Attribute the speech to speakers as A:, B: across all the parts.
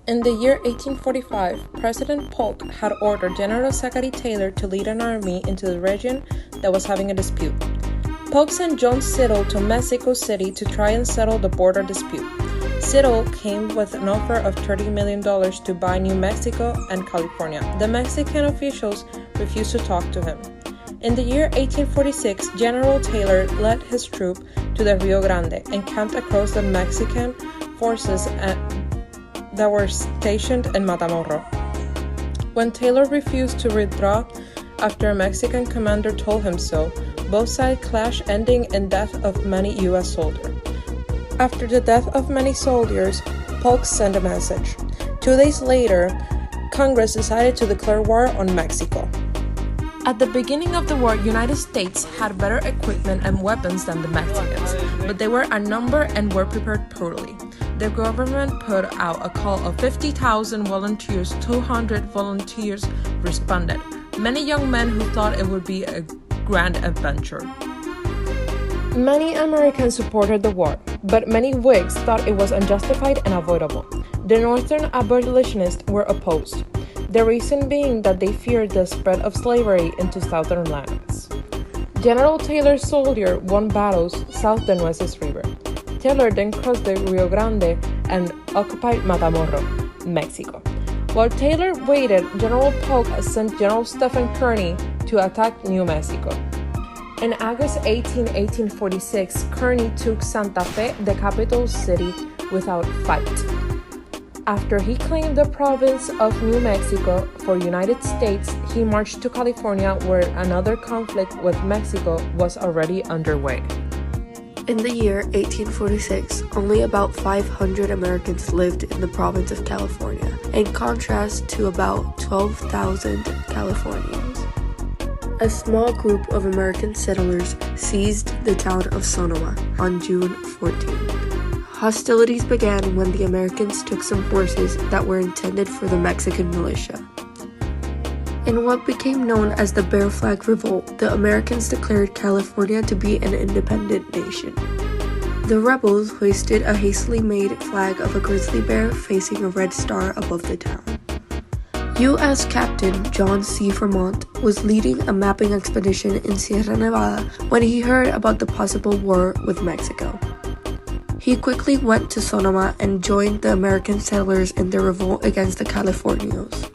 A: In the year 1845, President Polk had ordered General Zachary Taylor to lead an army into the region that was having a dispute. Polk sent John Siddle to Mexico City to try and settle the border dispute. Siddle came with an offer of $30 million to buy New Mexico and California. The Mexican officials refused to talk to him. In the year 1846, General Taylor led his troop to the Rio Grande and camped across the Mexican forces that were stationed in Matamoros. When Taylor refused to withdraw after a Mexican commander told him so, both sides clashed, ending in death of many U.S. soldiers. After the death of many soldiers, Polk sent a message. 2 days later, Congress decided to declare war on Mexico. At the beginning of the war, United States had better equipment and weapons than the Mexicans, but they were outnumbered and were prepared poorly. The government put out a call of 50,000 volunteers. 200 volunteers responded. Many young men who thought it would be a grand adventure. Many Americans supported the war, but many Whigs thought it was unjustified and avoidable. The Northern abolitionists were opposed, the reason being that they feared the spread of slavery into Southern lands. General Taylor's soldiers won battles south of Nueces River. Taylor then crossed the Rio Grande and occupied Matamoros, Mexico. While Taylor waited, General Polk sent General Stephen Kearny to attack New Mexico. In August 1846, Kearny took Santa Fe, the capital city, without fight. After he claimed the province of New Mexico for United States, he marched to California, where another conflict with Mexico was already underway.
B: In the year 1846, only about 500 Americans lived in the province of California, in contrast to about 12,000 Californians. A small group of American settlers seized the town of Sonoma on June 14. Hostilities began when the Americans took some horses that were intended for the Mexican militia. In what became known as the Bear Flag Revolt, the Americans declared California to be an independent nation. The rebels hoisted a hastily made flag of a grizzly bear facing a red star above the town. U.S. Captain John C. Fremont was leading a mapping expedition in Sierra Nevada when he heard about the possible war with Mexico. He quickly went to Sonoma and joined the American settlers in their revolt against the Californios.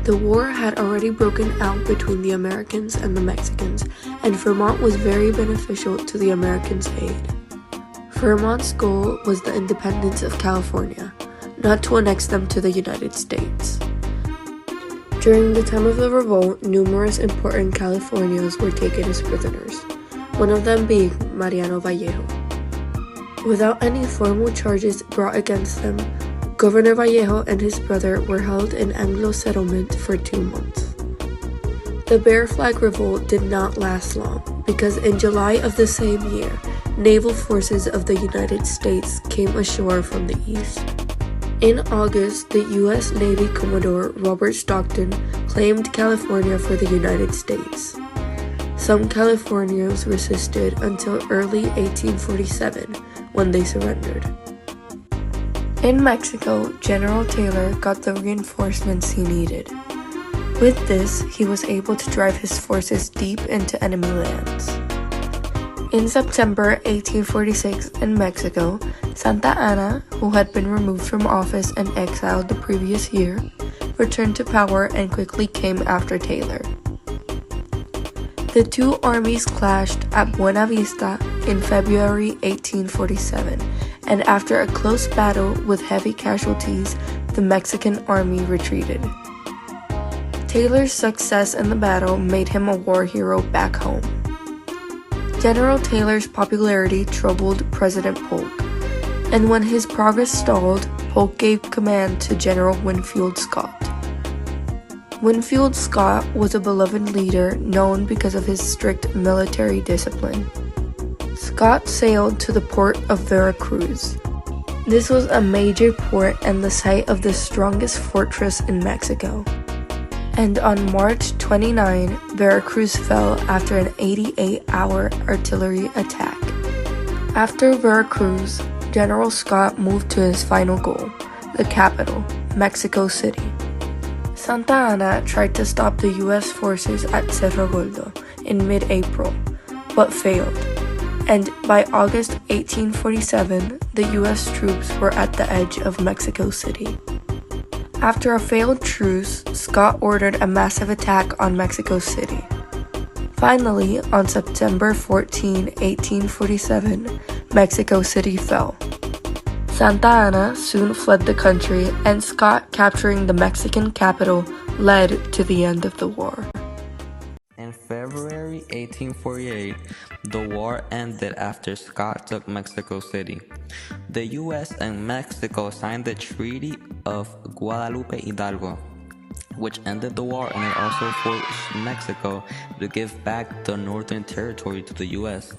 B: The war had already broken out between the Americans and the Mexicans, and Fremont was very beneficial to the Americans' aid. Fremont's goal was the independence of California, not to annex them to the United States. During the time of the revolt, numerous important Californios were taken as prisoners, one of them being Mariano Vallejo. Without any formal charges brought against them, Governor Vallejo and his brother were held in Anglo settlement for 2 months. The Bear Flag Revolt did not last long, because in July of the same year, naval forces of the United States came ashore from the east. In August, the U.S. Navy Commodore Robert Stockton claimed California for the United States. Some Californios resisted until early 1847, when they surrendered. In Mexico, General Taylor got the reinforcements he needed. With this, he was able to drive his forces deep into enemy lands. In September 1846, in Mexico, Santa Anna, who had been removed from office and exiled the previous year, returned to power and quickly came after Taylor. The two armies clashed at Buena Vista in February 1847, and after a close battle with heavy casualties, the Mexican army retreated. Taylor's success in the battle made him a war hero back home. General Taylor's popularity troubled President Polk, and when his progress stalled, Polk gave command to General Winfield Scott. Winfield Scott was a beloved leader known because of his strict military discipline. Scott sailed to the port of Veracruz. This was a major port and the site of the strongest fortress in Mexico. And on March 29, Veracruz fell after an 88-hour artillery attack. After Veracruz, General Scott moved to his final goal, the capital, Mexico City. Santa Anna tried to stop the U.S. forces at Cerro Gordo in mid-April, but failed, and by August 1847, the U.S. troops were at the edge of Mexico City. After a failed truce, Scott ordered a massive attack on Mexico City. Finally, on September 14, 1847, Mexico City fell. Santa Anna soon fled the country, and Scott capturing the Mexican capital led to the end of the war.
C: In February 1848, the war ended after Scott took Mexico City. The U.S. and Mexico signed the Treaty of Guadalupe Hidalgo, which ended the war, and it also forced Mexico to give back the Northern Territory to the U.S.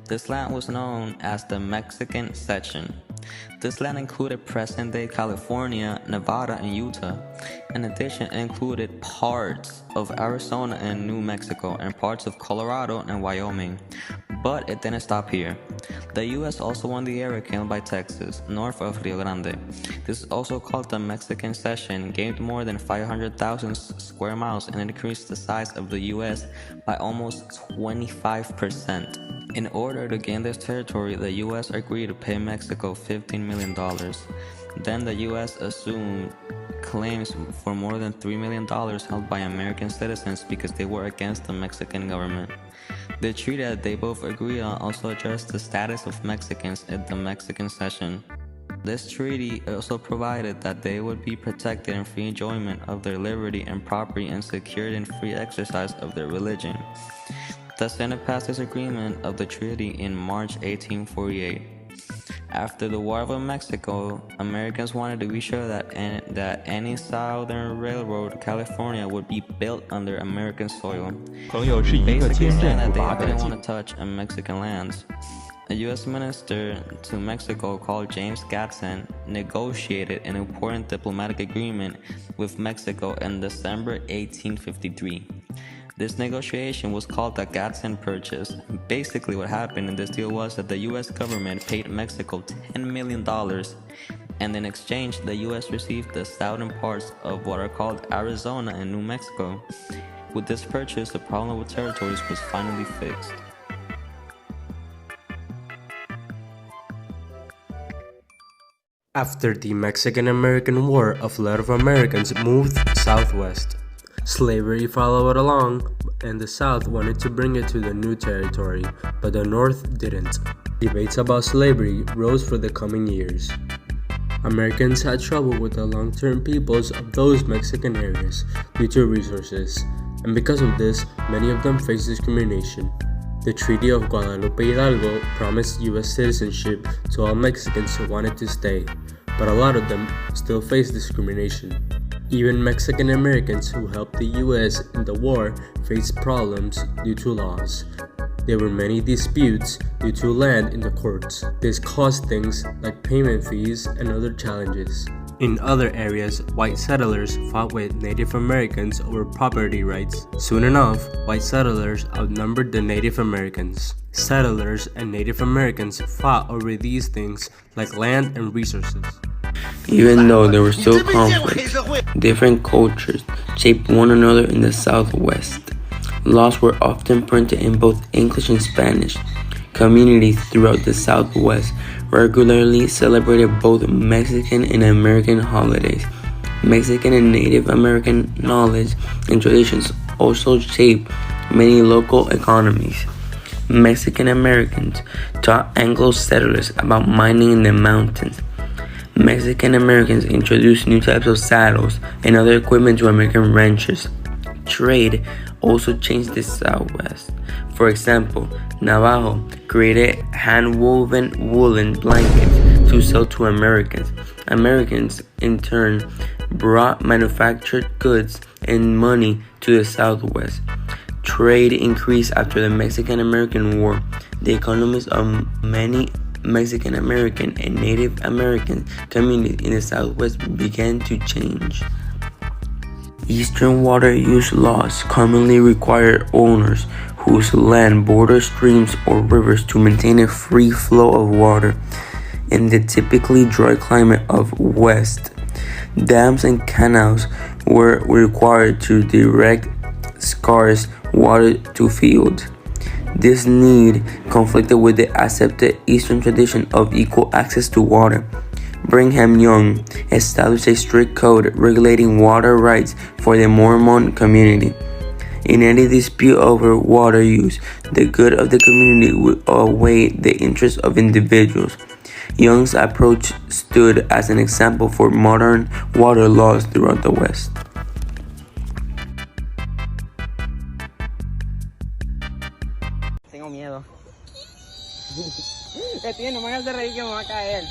C: This land was known as the Mexican Cession. This land included present-day California, Nevada, and Utah. In addition, it included parts of Arizona and New Mexico, and parts of Colorado and Wyoming. But it didn't stop here. The U.S. also won the area claimed by Texas, north of Rio Grande. This is also called the Mexican Cession, gained more than 500,000 square miles and increased the size of the U.S. by almost 25%. In order to gain this territory, the U.S. agreed to pay Mexico $15 million. Then the U.S. assumed claims for more than $3 million held by American citizens because they were against the Mexican government. The treaty that they both agreed on also addressed the status of Mexicans in the Mexican Cession. This treaty also provided that they would be protected in free enjoyment of their liberty and property and secured in free exercise of their religion. The Senate passed this agreement of the treaty in March 1848. After the War of Mexico, Americans wanted to be sure that any Southern Railroad California would be built under American soil. Basically saying that they didn't want to touch on Mexican lands. A U.S. minister to Mexico called James Gadsden negotiated an important diplomatic agreement with Mexico in December 1853. This negotiation was called the Gadsden Purchase. Basically what happened in this deal was that the U.S. government paid Mexico $10 million, and in exchange the U.S. received the southern parts of what are called Arizona and New Mexico. With this purchase, the problem with territories was finally fixed.
D: After the Mexican-American War, a flood of Americans moved southwest. Slavery followed along, and the South wanted to bring it to the new territory, but the North didn't. Debates about slavery rose for the coming years. Americans had trouble with the long-term peoples of those Mexican areas due to resources, and because of this, many of them faced discrimination. The Treaty of Guadalupe Hidalgo promised U.S. citizenship to all Mexicans who wanted to stay, but a lot of them still faced discrimination. Even Mexican Americans who helped the U.S. in the war faced problems due to laws. There were many disputes due to land in the courts. This caused things like payment fees and other challenges. In other areas, white settlers fought with Native Americans over property rights. Soon enough, white settlers outnumbered the Native Americans. Settlers and Native Americans fought over these things like land and resources.
E: Even though there were still conflicts, different cultures shaped one another in the Southwest. Laws were often printed in both English and Spanish. Communities throughout the Southwest regularly celebrated both Mexican and American holidays. Mexican and Native American knowledge and traditions also shaped many local economies. Mexican Americans taught Anglo settlers about mining in the mountains. Mexican Americans introduced new types of saddles and other equipment to American ranchers. Trade also changed the Southwest. For example, Navajo created hand-woven woolen blankets to sell to Americans. Americans, in turn, brought manufactured goods and money to the Southwest. Trade increased after the Mexican-American War. The economies of many Mexican American and Native American communities in the Southwest began to change. Eastern water use laws commonly require owners whose land borders streams or rivers to maintain a free flow of water. In the typically dry climate of West Dams and canals were required to direct scarce water to fields. This need conflicted with the accepted Eastern tradition of equal access to water. Brigham Young established a strict code regulating water rights for the Mormon community. In any dispute over water use, the good of the community would outweigh the interests of individuals. Young's approach stood as an example for modern water laws throughout the West.
F: Tengo miedo. No me hagas reír que me va a caer.